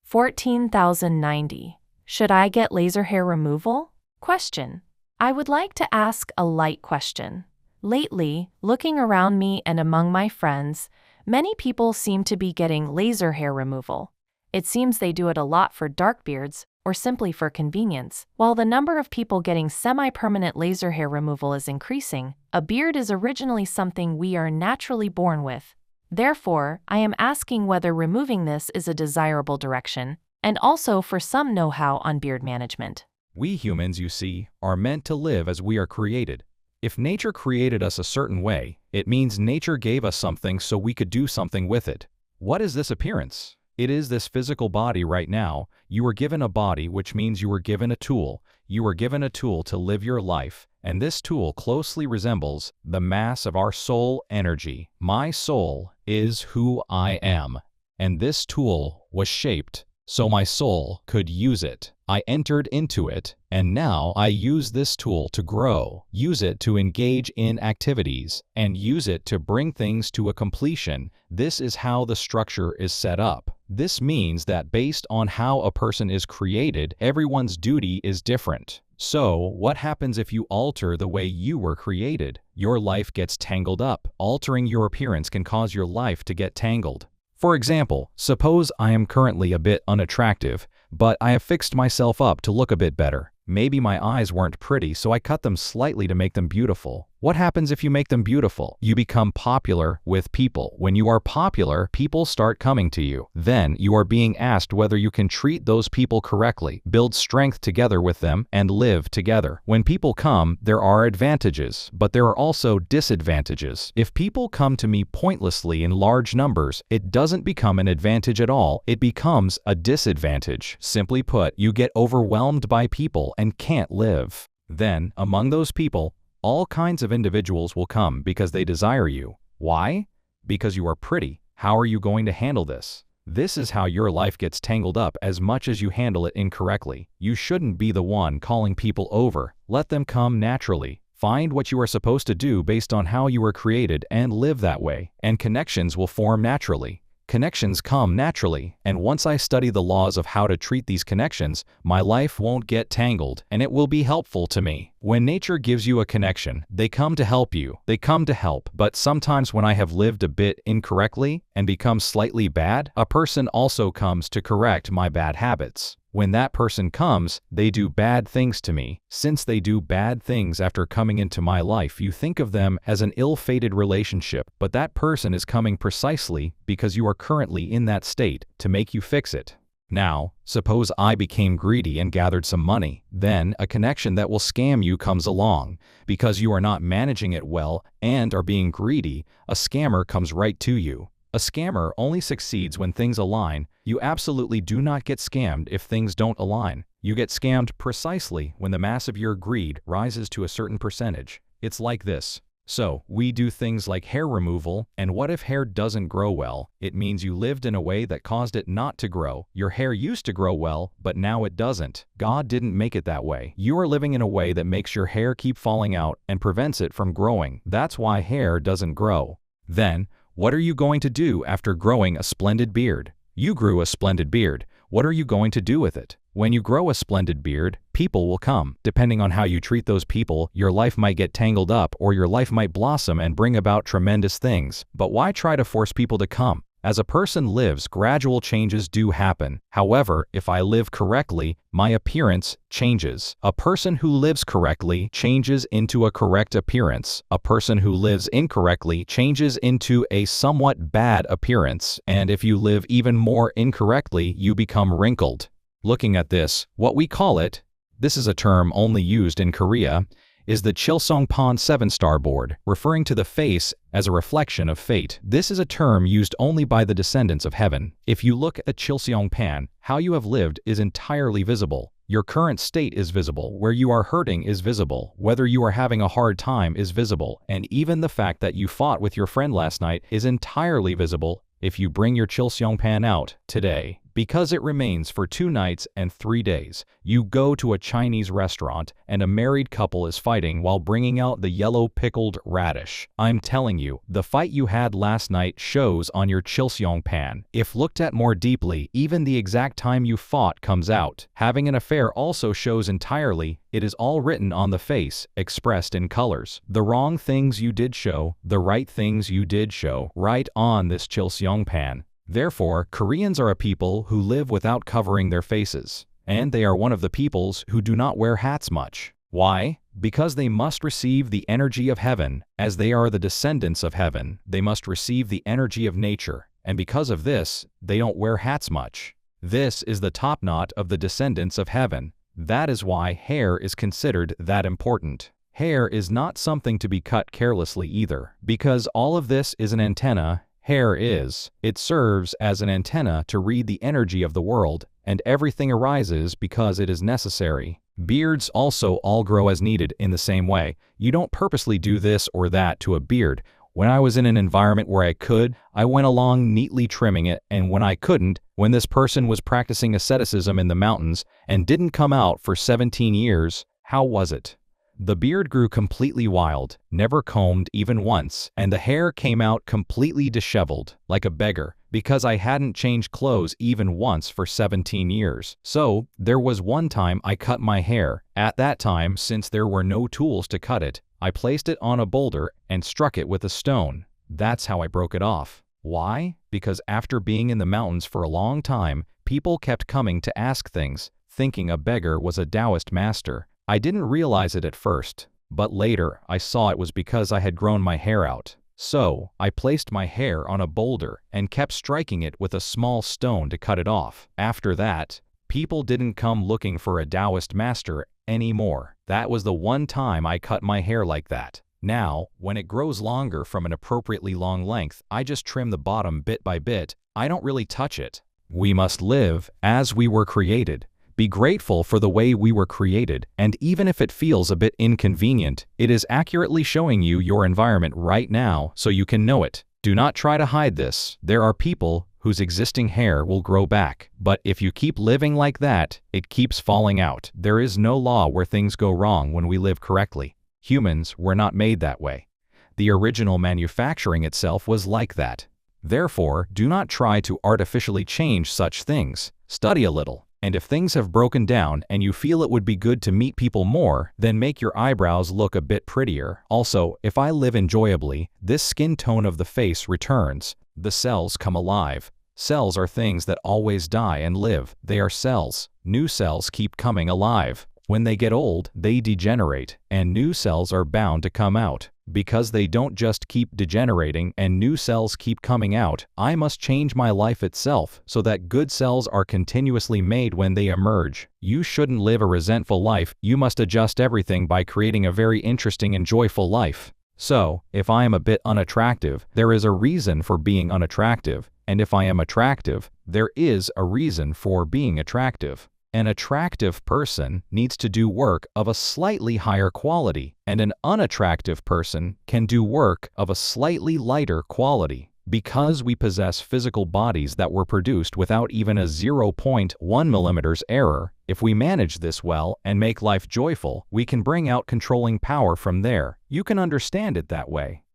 14,090. Should I get laser hair removal? Question. I would like to ask a light question. Lately, looking around me and among my friends, many people seem to be getting laser hair removal. It seems they do it a lot for dark beards or simply for convenience. While the number of people getting semi-permanent laser hair removal is increasing, a beard is originally something we are naturally born with. Therefore, I am asking whether removing this is a desirable direction, and also for some know-how on beard management. We humans, you see, are meant to live as we are created. If nature created us a certain way, it means nature gave us something so we could do something with it. What is this appearance? It is this physical body right now. You were given a body, which means you were given a tool. You were given a tool to live your life, and this tool closely resembles the mass of our soul energy. My soul is who I am, and this tool was shaped so my soul could use it. I entered into it, and now I use this tool to grow, use it to engage in activities, and use it to bring things to a completion. This is how the structure is set up. This means that based on how a person is created, everyone's duty is different. So, what happens if you alter the way you were created? Your life gets tangled up. Altering your appearance can cause your life to get tangled. For example, suppose I am currently a bit unattractive, but I have fixed myself up to look a bit better. Maybe my eyes weren't pretty, so I cut them slightly to make them beautiful. What happens if you make them beautiful? You become popular with people. When you are popular, people start coming to you. Then you are being asked whether you can treat those people correctly, build strength together with them, and live together. When people come, there are advantages, but there are also disadvantages. If people come to me pointlessly in large numbers, it doesn't become an advantage at all. It becomes a disadvantage. Simply put, you get overwhelmed by people and can't live. Then, among those people, all kinds of individuals will come because they desire you. Why? Because you are pretty. How are you going to handle this? This is how your life gets tangled up as much as you handle it incorrectly. You shouldn't be the one calling people over. Let them come naturally. Find what you are supposed to do based on how you were created and live that way, and connections will form naturally. Connections come naturally, and once I study the laws of how to treat these connections, my life won't get tangled, and it will be helpful to me. When nature gives you a connection, they come to help you. They come to help, but sometimes when I have lived a bit incorrectly and become slightly bad, a person also comes to correct my bad habits. When that person comes, they do bad things to me. Since they do bad things after coming into my life, you think of them as an ill-fated relationship, but that person is coming precisely because you are currently in that state to make you fix it. Now, suppose I became greedy and gathered some money. Then, a connection that will scam you comes along. Because you are not managing it well and are being greedy, a scammer comes right to you. A scammer only succeeds when things align. You absolutely do not get scammed if things don't align. You get scammed precisely when the mass of your greed rises to a certain percentage. It's like this. So, we do things like hair removal, and what if hair doesn't grow well? It means you lived in a way that caused it not to grow. Your hair used to grow well, but now it doesn't. God didn't make it that way. You are living in a way that makes your hair keep falling out and prevents it from growing. That's why hair doesn't grow. Then, what are you going to do after growing a splendid beard? You grew a splendid beard. What are you going to do with it? When you grow a splendid beard, people will come. Depending on how you treat those people, your life might get tangled up or your life might blossom and bring about tremendous things. But why try to force people to come? As a person lives, gradual changes do happen. However, if I live correctly, my appearance changes. A person who lives correctly changes into a correct appearance. A person who lives incorrectly changes into a somewhat bad appearance. And if you live even more incorrectly, you become wrinkled. Looking at this, what we call it, this is a term only used in Korea, is the Chilsongpan 7-star board, referring to the face as a reflection of fate. This is a term used only by the descendants of heaven. If you look at Chilsongpan, how you have lived is entirely visible. Your current state is visible, where you are hurting is visible, whether you are having a hard time is visible, and even the fact that you fought with your friend last night is entirely visible if you bring your Chilsongpan out today. because it remains for 2 nights and 3 days. You go to a Chinese restaurant and a married couple is fighting while bringing out the yellow pickled radish. I'm telling you, the fight you had last night shows on your chilseong pan. If looked at more deeply, even the exact time you fought comes out. Having an affair also shows entirely. It is all written on the face, expressed in colors. The wrong things you did show, the right things you did show, right on this chilseong pan. Therefore, Koreans are a people who live without covering their faces. And they are one of the peoples who do not wear hats much. Why? Because they must receive the energy of heaven. As they are the descendants of heaven, they must receive the energy of nature. And because of this, they don't wear hats much. This is the top knot of the descendants of heaven. That is why hair is considered that important. Hair is not something to be cut carelessly either. Because all of this is an antenna. Hair is. It serves as an antenna to read the energy of the world, and everything arises because it is necessary. Beards also all grow as needed in the same way. You don't purposely do this or that to a beard. When I was in an environment where I could, I went along neatly trimming it, and when I couldn't, when this person was practicing asceticism in the mountains and didn't come out for 17 years, how was it? The beard grew completely wild, never combed even once, and the hair came out completely disheveled, like a beggar, because I hadn't changed clothes even once for 17 years. So, there was one time I cut my hair. At that time, since there were no tools to cut it, I placed it on a boulder and struck it with a stone. That's how I broke it off. Why? Because after being in the mountains for a long time, people kept coming to ask things, thinking a beggar was a Taoist master. I didn't realize it at first, but later I saw it was because I had grown my hair out. So, I placed my hair on a boulder and kept striking it with a small stone to cut it off. After that, people didn't come looking for a Taoist master anymore. That was the one time I cut my hair like that. Now, when it grows longer from an appropriately long length, I just trim the bottom bit by bit. I don't really touch it. We must live as we were created. Be grateful for the way we were created, and even if it feels a bit inconvenient, it is accurately showing you your environment right now so you can know it. Do not try to hide this. There are people whose existing hair will grow back, but if you keep living like that, it keeps falling out. There is no law where things go wrong when we live correctly. Humans were not made that way. The original manufacturing itself was like that. Therefore, do not try to artificially change such things. Study a little. And if things have broken down and you feel it would be good to meet people more, then make your eyebrows look a bit prettier. Also, if I live enjoyably, this skin tone of the face returns. The cells come alive. Cells are things that always die and live. They are cells. New cells keep coming alive. When they get old, they degenerate, and new cells are bound to come out. Because they don't just keep degenerating and new cells keep coming out, I must change my life itself so that good cells are continuously made when they emerge. You shouldn't live a resentful life. You must adjust everything by creating a very interesting and joyful life. So, if I am a bit unattractive, there is a reason for being unattractive, and if I am attractive, there is a reason for being attractive. An attractive person needs to do work of a slightly higher quality, and an unattractive person can do work of a slightly lighter quality. Because we possess physical bodies that were produced without even a 0.1 mm error, if we manage this well and make life joyful, we can bring out controlling power from there. You can understand it that way.